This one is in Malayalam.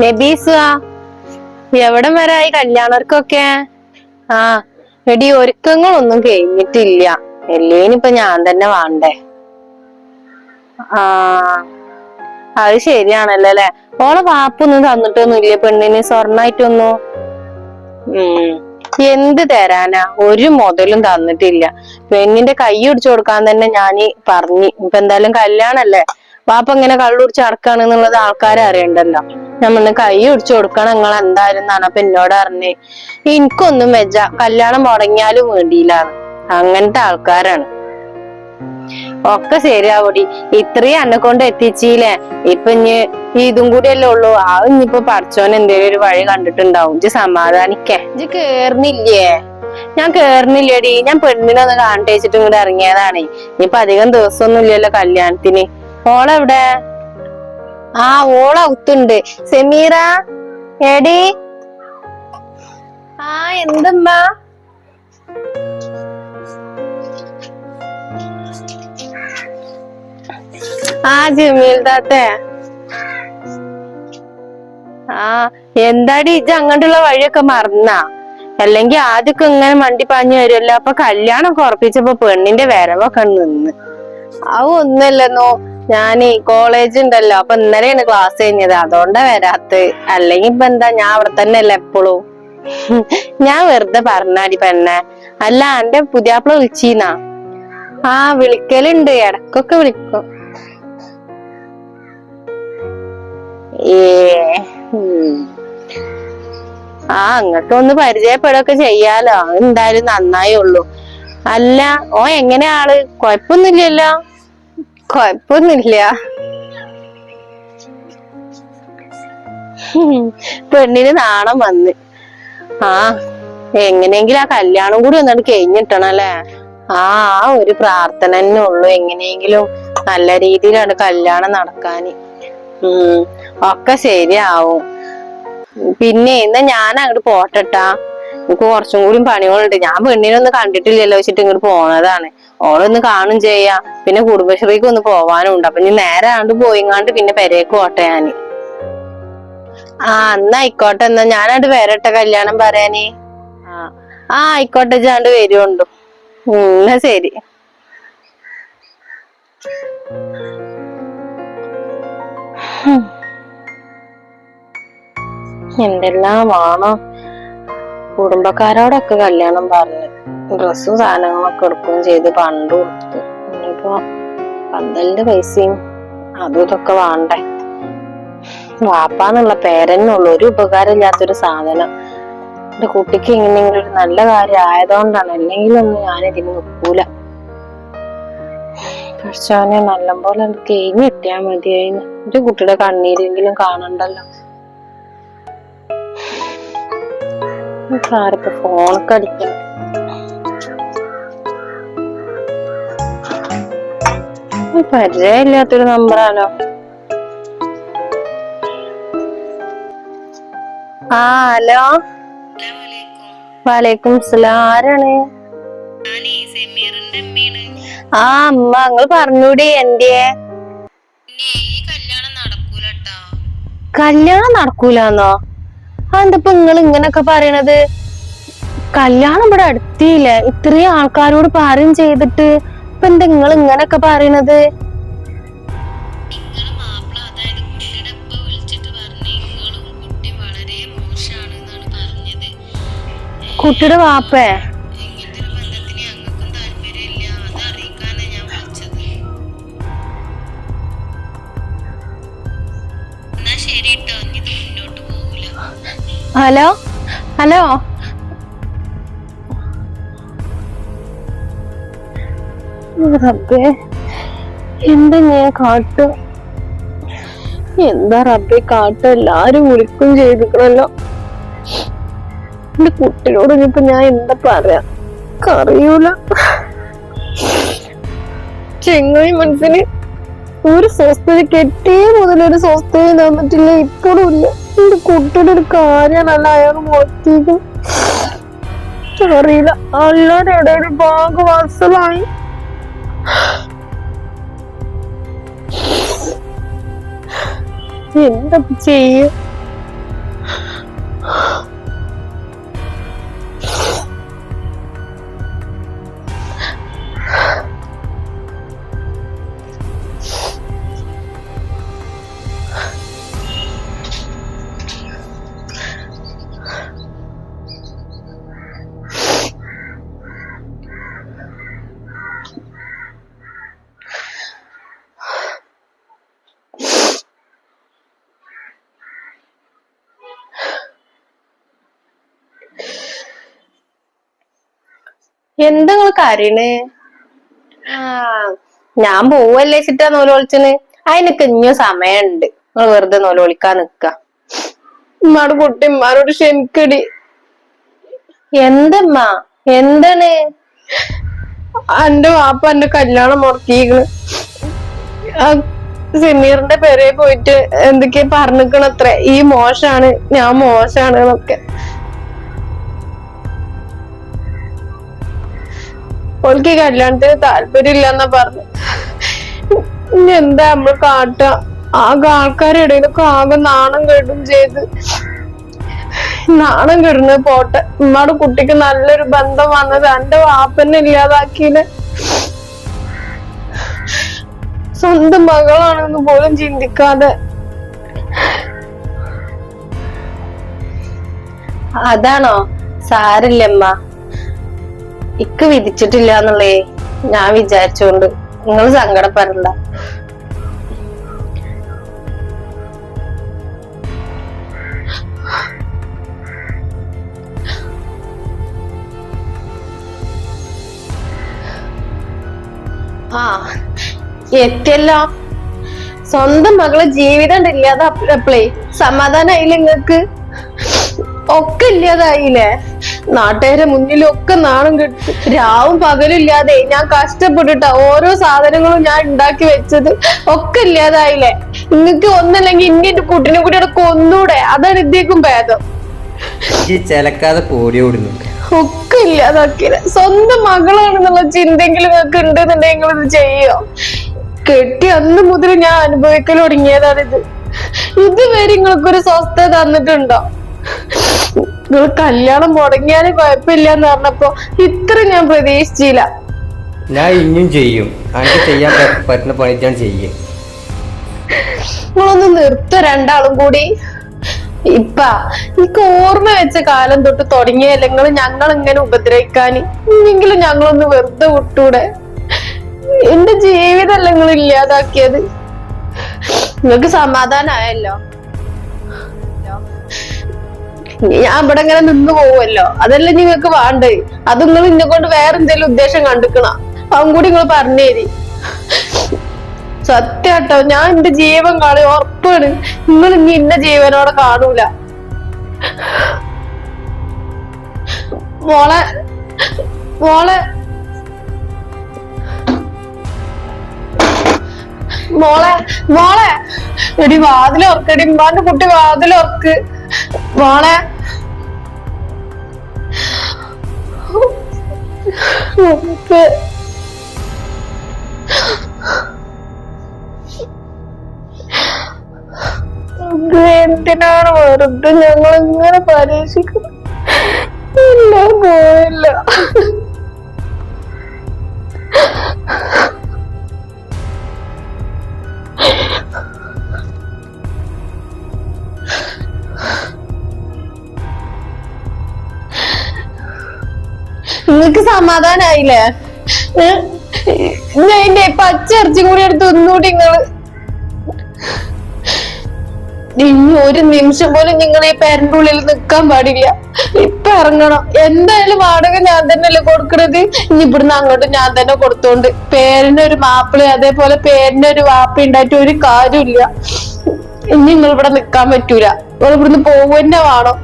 നബീസ, എവിടം വരായി കല്യാണർക്കൊക്കെ? ആ എടി, ഒരുക്കങ്ങളൊന്നും കഴിഞ്ഞിട്ടില്ല. എല്ലേനിപ്പൊ ഞാൻ തന്നെ വേണ്ടേ? ആ, അത് ശരിയാണല്ലോ അല്ലെ. ഓളെ വാപ്പൊന്നും തന്നിട്ടൊന്നുമില്ല പെണ്ണിന് സ്വർണ്ണായിട്ടൊന്നും. എന്ത് തരാനാ, ഒരു മുതലും തന്നിട്ടില്ല. പെണ്ണിന്റെ കൈ പിടിച്ചു കൊടുക്കാൻ തന്നെ ഞാന് പറഞ്ഞു. ഇപ്പൊ എന്തായാലും കല്യാണല്ലേ, വാപ്പ ഇങ്ങനെ കള്ളുടിച്ച് നടക്കാണെന്നുള്ളത് ആൾക്കാരെ അറിയണ്ടല്ലോ. നമ്മള് കൈ പിടിച്ചു കൊടുക്കണം നിങ്ങൾ എന്തായാലും എന്നാണ് അപ്പൊ എന്നോട് പറഞ്ഞേ. എനിക്കൊന്നും വെച്ച കല്യാണം മുടങ്ങിയാലും വേണ്ടിയില്ലാന്ന്. അങ്ങനത്തെ ആൾക്കാരാണ്. ഒക്കെ ശരിയാവൂടി, ഇത്രയും എന്നെ കൊണ്ട് എത്തിച്ചില്ലേ. ഇപ്പൊ ഇനി ഇതും കൂടിയല്ലേ ഉള്ളൂ. ആ ഇനിയിപ്പൊ പഠിച്ചോൻ എന്തേലും ഒരു വഴി കണ്ടിട്ടുണ്ടാവും. ഇജ്ജ് സമാധാനിക്കേ. ഇജ്ജ് കേറുന്നില്ലേ? ഞാൻ കേറുന്നില്ലേടി, ഞാൻ പെണ്ണിനൊന്ന് കാണട്ടെ വെച്ചിട്ട് ഇങ്ങോട്ട് ഇറങ്ങിയതാണ്. ഇനിയിപ്പൊ അധികം ദിവസമൊന്നും ഇല്ലല്ലോ കല്യാണത്തിന്. ഓളെവിടെ? ആ, ഓളവുത്തുണ്ട്. സെമീറ എടി. ആ, എന്തമ്മ? ആ, ജമീൽ താത്തേ. ആ, എന്താടി ഇജ്ജ് അങ്ങോട്ടുള്ള വഴിയൊക്കെ മറന്നാ? അല്ലെങ്കിൽ ആദ്യമൊക്കെ ഇങ്ങനെ മണ്ടി പാഞ്ഞു വരുമല്ലോ. അപ്പൊ കല്യാണം ഉറപ്പിച്ചപ്പോ പെണ്ണിന്റെ വരവൊക്കെ നിന്ന്. ഒന്നല്ലെന്നോ, ഞാനേ കോളേജ് ഉണ്ടല്ലോ, അപ്പൊ ഇന്നലെയാണ് ക്ലാസ് കഴിഞ്ഞത്. അതുകൊണ്ടാ വരാത്ത്. അല്ലെങ്കിൽ ഇപ്പൊ എന്താ, ഞാൻ അവിടെ തന്നെ അല്ലേ എപ്പോഴും. ഞാൻ വെറുതെ പറഞ്ഞാടി പെണ്ണെ. അല്ല, എന്റെ പുതിയാപ്പിള വിളിച്ചീന്നാ? ആ, വിളിക്കലുണ്ട്, ഇടക്കൊക്കെ വിളിക്കും. ആ, അങ്ങക്ക് ഒന്ന് പരിചയപ്പെടുകയൊക്കെ ചെയ്യാലോ. എന്തായാലും നന്നായേ ഉള്ളൂ. അല്ല, ഓ എങ്ങനെയാ ആള്? കൊഴപ്പൊന്നുമില്ലല്ലോ? കൊഴപ്പൊന്നുമില്ല. പെണ്ണിന് നാണം വന്ന്. ആ, എങ്ങനെയെങ്കിലും ആ കല്യാണം കൂടി ഒന്നാണ് കഴിഞ്ഞിട്ടണല്ലേ. ആ ഒരു പ്രാർത്ഥന തന്നെ ഉള്ളു, എങ്ങനെയെങ്കിലും നല്ല രീതിയിലാണ് കല്യാണം നടക്കാന്. ഒക്കെ ശരിയാവും. പിന്നെ എന്നാ ഞാൻ അങ്ങോട്ട് പോട്ടട്ടാ. എനിക്ക് കുറച്ചും കൂടി പണികളുണ്ട്. ഞാൻ പെണ്ണിനൊന്നും കണ്ടിട്ടില്ലല്ലോ വെച്ചിട്ട് ഇങ്ങോട്ട് പോന്നതാണ്. ഓളൊന്ന് കാണും ചെയ്യാ. പിന്നെ കുടുംബശ്രീക്ക് ഒന്ന് പോവാനും ഉണ്ട്. അപ്പൊ ഇനി നേരെ ആണ്ട് പോയിങ്ങാണ്ട് പിന്നെ പെരേക്ക് പോട്ടെ ഞാന്. ആ, എന്നാ ആയിക്കോട്ടെ. എന്നാ ഞാനത് വരട്ടെ കല്യാണം പറയാന്. ആ ആയിക്കോട്ടെ, ജാണ്ട് വരുണ്ടു. എന്നാ ശരി. എന്തെല്ലാം വേണം. കുടുംബക്കാരോടൊക്കെ കല്യാണം പറഞ്ഞ് ഡ്രസ്സും സാധനങ്ങളൊക്കെ എടുക്കുകയും ചെയ്ത് പണ്ട് കൊടുത്ത്. ഇനിയിപ്പോ പന്തലിന്റെ പൈസയും അതും ഇതൊക്കെ വേണ്ടേ. വാപ്പാന്നുള്ള പേരെന്നുള്ളൂ, ഒരു ഉപകാരം ഇല്ലാത്തൊരു സാധനം. എന്റെ കുട്ടിക്ക് എങ്ങനെയെങ്കിലും ഒരു നല്ല കാര്യം ആയതുകൊണ്ടാണ്, അല്ലെങ്കിലൊന്നും ഞാനിതിന് നിൽക്കൂല. പക്ഷേ നല്ലപോലെ കഴിഞ്ഞ് കിട്ടിയാ മതിയായിരുന്നു. ഒരു കുട്ടിയുടെ കണ്ണീരെങ്കിലും കാണണ്ടല്ലോ. ആരൊക്കെ ഫോണൊക്കെ അടിക്കണം. പരിചയമില്ലാത്തൊരു നമ്പറാണോ? ആ, ഹലോ. വലൈക്കും സലാം. ആരാണ്? ആ, അമ്മ നിങ്ങൾ പറഞ്ഞൂടി. എന്തേ? കല്യാണം നടക്കൂലെന്നോ? അതെന്തപ്പോ നിങ്ങൾ ഇങ്ങനൊക്കെ പറയണത്? കല്യാണം ഇവിടെ അടുത്തില്ലേ, ഇത്രയും ആൾക്കാരോട് പറയും ചെയ്തിട്ട് ഇപ്പൊ എന്താ നിങ്ങൾ ഇങ്ങനൊക്കെ പറയണത്? കുട്ടിയുടെ വാപ്പേ? Hello hello. റബ്ബേ, എന്താ ഞാൻ കാട്ടു? എന്താ റബ്ബേ കാട്ട? എല്ലാരും വിളിക്കും ചെയ്തിക്കണല്ലോ. എന്റെ കുട്ടിയോട് ഇനിയിപ്പൊ ഞാൻ എന്താ പറയാ? അറിയൂല. ചെങ്ങായി മനസ്സിന് ഒരു സ്വസ്ഥത, കെട്ടിയ മുതലൊരു സ്വസ്ഥത തന്നിട്ടില്ല, ഇപ്പോഴും ഇല്ല. എന്റെ കുട്ടിയുടെ ഒരു കാര്യമല്ല അയാൾ മുളത്തേക്ക്. അറിയില്ല, എല്ലാരുടെ ഇടയിൽ ഭാഗവാസലായി. എന്താ ചെയ്യ? എന്താ നിങ്ങള് കരയണ്? ആ, ഞാൻ പോവല്ലേ ചിട്ടാ നോലോളിച്ചന്. അതിനൊക്കെ ഇനിയും സമയമുണ്ട്. നിങ്ങൾ വെറുതെ നോലോളിക്കാൻ നിക്ക. ഉമ്മാട് കുട്ടി ഉമ്മാനോട് ക്ഷമിക്കടി. എന്തമ്മ? എന്താണ്? എന്റെ വാപ്പ എന്റെ കല്യാണം മുടക്കിക്കണ്. സമീറിന്റെ പെരെ പോയിട്ട് എന്തൊക്കെയാ പറഞ്ഞിക്കണത്രേ, ഈ മോശാണ്, ഞാൻ മോശാണ് എന്നൊക്കെ. ഓൾക്ക് കല്യാണത്തിന് താല്പര്യം ഇല്ലെന്നാ പറഞ്ഞു. ഇനി എന്താ നമ്മൾ കാട്ടുക? ആകെ ആൾക്കാരുടെ ഇടയിലൊക്കെ ആകെ നാണം കെടും ചെയ്ത്. നാണം കെടുന്നത് പോട്ടെ, ഉമ്മാടെ കുട്ടിക്ക് നല്ലൊരു ബന്ധം വന്നത് എന്റെ വാപ്പനെ ഇല്ലാതാക്കിയില്ല. സ്വന്തം മകളാണെന്ന് പോലും ചിന്തിക്കാതെ. അതാണോ? സാരില്ലമ്മ, ഇക്ക് വിധിച്ചിട്ടില്ല എന്നുള്ളേ ഞാൻ വിചാരിച്ചോണ്ട് നിങ്ങൾ സങ്കടപ്പെടണ്ട. ആ, എത്തിയല്ലോ. സ്വന്തം മകളെ ജീവിതം ഇല്ലാതെ സമാധാനായില്ലേ നിങ്ങക്ക്? ഒക്കെ ഇല്ലാതായില്ലേ? നാട്ടുകാരെ മുന്നിലൊക്കെ നാണം കിട്ടും. രാവും പകലില്ലാതെ ഞാൻ കഷ്ടപ്പെട്ടിട്ടാ ഓരോ സാധനങ്ങളും ഞാൻ ഉണ്ടാക്കി വെച്ചത്. ഒക്കെ ഇല്ലാതായില്ലേ? നിങ്ങക്ക് ഒന്നല്ലെങ്കിൽ ഇന്റെ കുട്ടിനെ കൂടി അവിടെ കൊന്നൂടെ? അതാണ് ഇതേക്കും ഭേദം. ചിലക്കാതെ പോടിയോടുന്നു. ഒക്കെ ഇല്ലാതാക്കിയില്ല. സ്വന്തം മകളാണെന്നുള്ള ചിന്തെങ്കിലും നിങ്ങൾക്ക് ഉണ്ടെന്നുണ്ടെങ്കിൽ ഇത് ചെയ്യോ? കെട്ടി അന്ന് മുതൽ ഞാൻ അനുഭവിക്കൽ തുടങ്ങിയതാണിത്. ഇതുവരെ നിങ്ങൾക്കൊരു സ്വസ്ഥത തന്നിട്ടുണ്ടോ? നിങ്ങൾ കല്യാണം മുടങ്ങിയാലും കുഴപ്പമില്ല എന്ന് പറഞ്ഞപ്പോ ഇത്ര ഞാൻ പ്രതീക്ഷിച്ചില്ല. ഞാൻ ഇനിയും ചെയ്യും, അങ്ങനെ ചെയ്യാൻ പറ്റുന്ന പണി ഞാൻ ചെയ്യും. നിങ്ങളൊന്ന് നിർത്ത രണ്ടാളും കൂടി. എനിക്ക് ഓർമ്മ വെച്ച കാലം തൊട്ട് തുടങ്ങിയല്ലേ നിങ്ങൾ ഞങ്ങൾ ഇങ്ങനെ ഉപദ്രവിക്കാൻ. ഇനിയെങ്കിലും ഞങ്ങളൊന്ന് വെറുതെ വിട്ടൂടെ? എന്റെ ജീവിതമല്ല നിങ്ങൾ ഇല്ലാതാക്കിയത്. നിങ്ങൾക്ക് സമാധാനായല്ലോ? ഞാൻ ഇവിടെ ഇങ്ങനെ നിന്ന് പോവുമല്ലോ, അതല്ലേ നിങ്ങൾക്ക് വേണ്ടേ? അത് നിങ്ങൾ ഇന്നെ കൊണ്ട് വേറെ എന്തെങ്കിലും ഉദ്ദേശം കണ്ടിക്കണ? അതും കൂടി നിങ്ങൾ പറഞ്ഞേരി. സത്യാട്ടോ, ഞാൻ എന്റെ ജീവൻ കാണി ഉറപ്പാണ്. നിങ്ങൾ ഇനി എന്റെ ജീവനോടെ കാണൂല. മോളെ മോളെ മോളെ മോളെ എടി വാതിലോർക്കടി, ഉമ്മാന്റെ കുട്ടി വാതിലോർക്ക്. മോളെ എന്തിനാണ് വെറുതെ ഞങ്ങൾ ഇങ്ങനെ പരീക്ഷിക്കുന്നത്? എല്ലാം പോയില്ല. നിങ്ങക്ക് സമാധാനായില്ലേ? ഞാൻ പച്ചിറച്ചി കൂടി എടുത്ത് ഒന്നുകൂടി നിങ്ങള് ഇനി ഒരു നിമിഷം പോലും നിങ്ങൾ ഈ പേരന്റെ ഉള്ളിൽ നിൽക്കാൻ പാടില്ല. ഇപ്പൊ ഇറങ്ങണം. എന്തായാലും വാടക ഞാൻ തന്നെയല്ലേ കൊടുക്കണത്. ഇനി ഇവിടുന്ന് അങ്ങോട്ട് ഞാൻ തന്നെ കൊടുത്തോണ്ട് പേരിനൊരു മാപ്പിള അതേപോലെ പേരിനൊരു വാപ്പ ഉണ്ടായിട്ട് ഒരു കാര്യമില്ല. ഇനി നിങ്ങൾ ഇവിടെ നിക്കാൻ പറ്റൂല. നിങ്ങൾ ഇവിടുന്ന് പോവുക തന്നെ വേണം.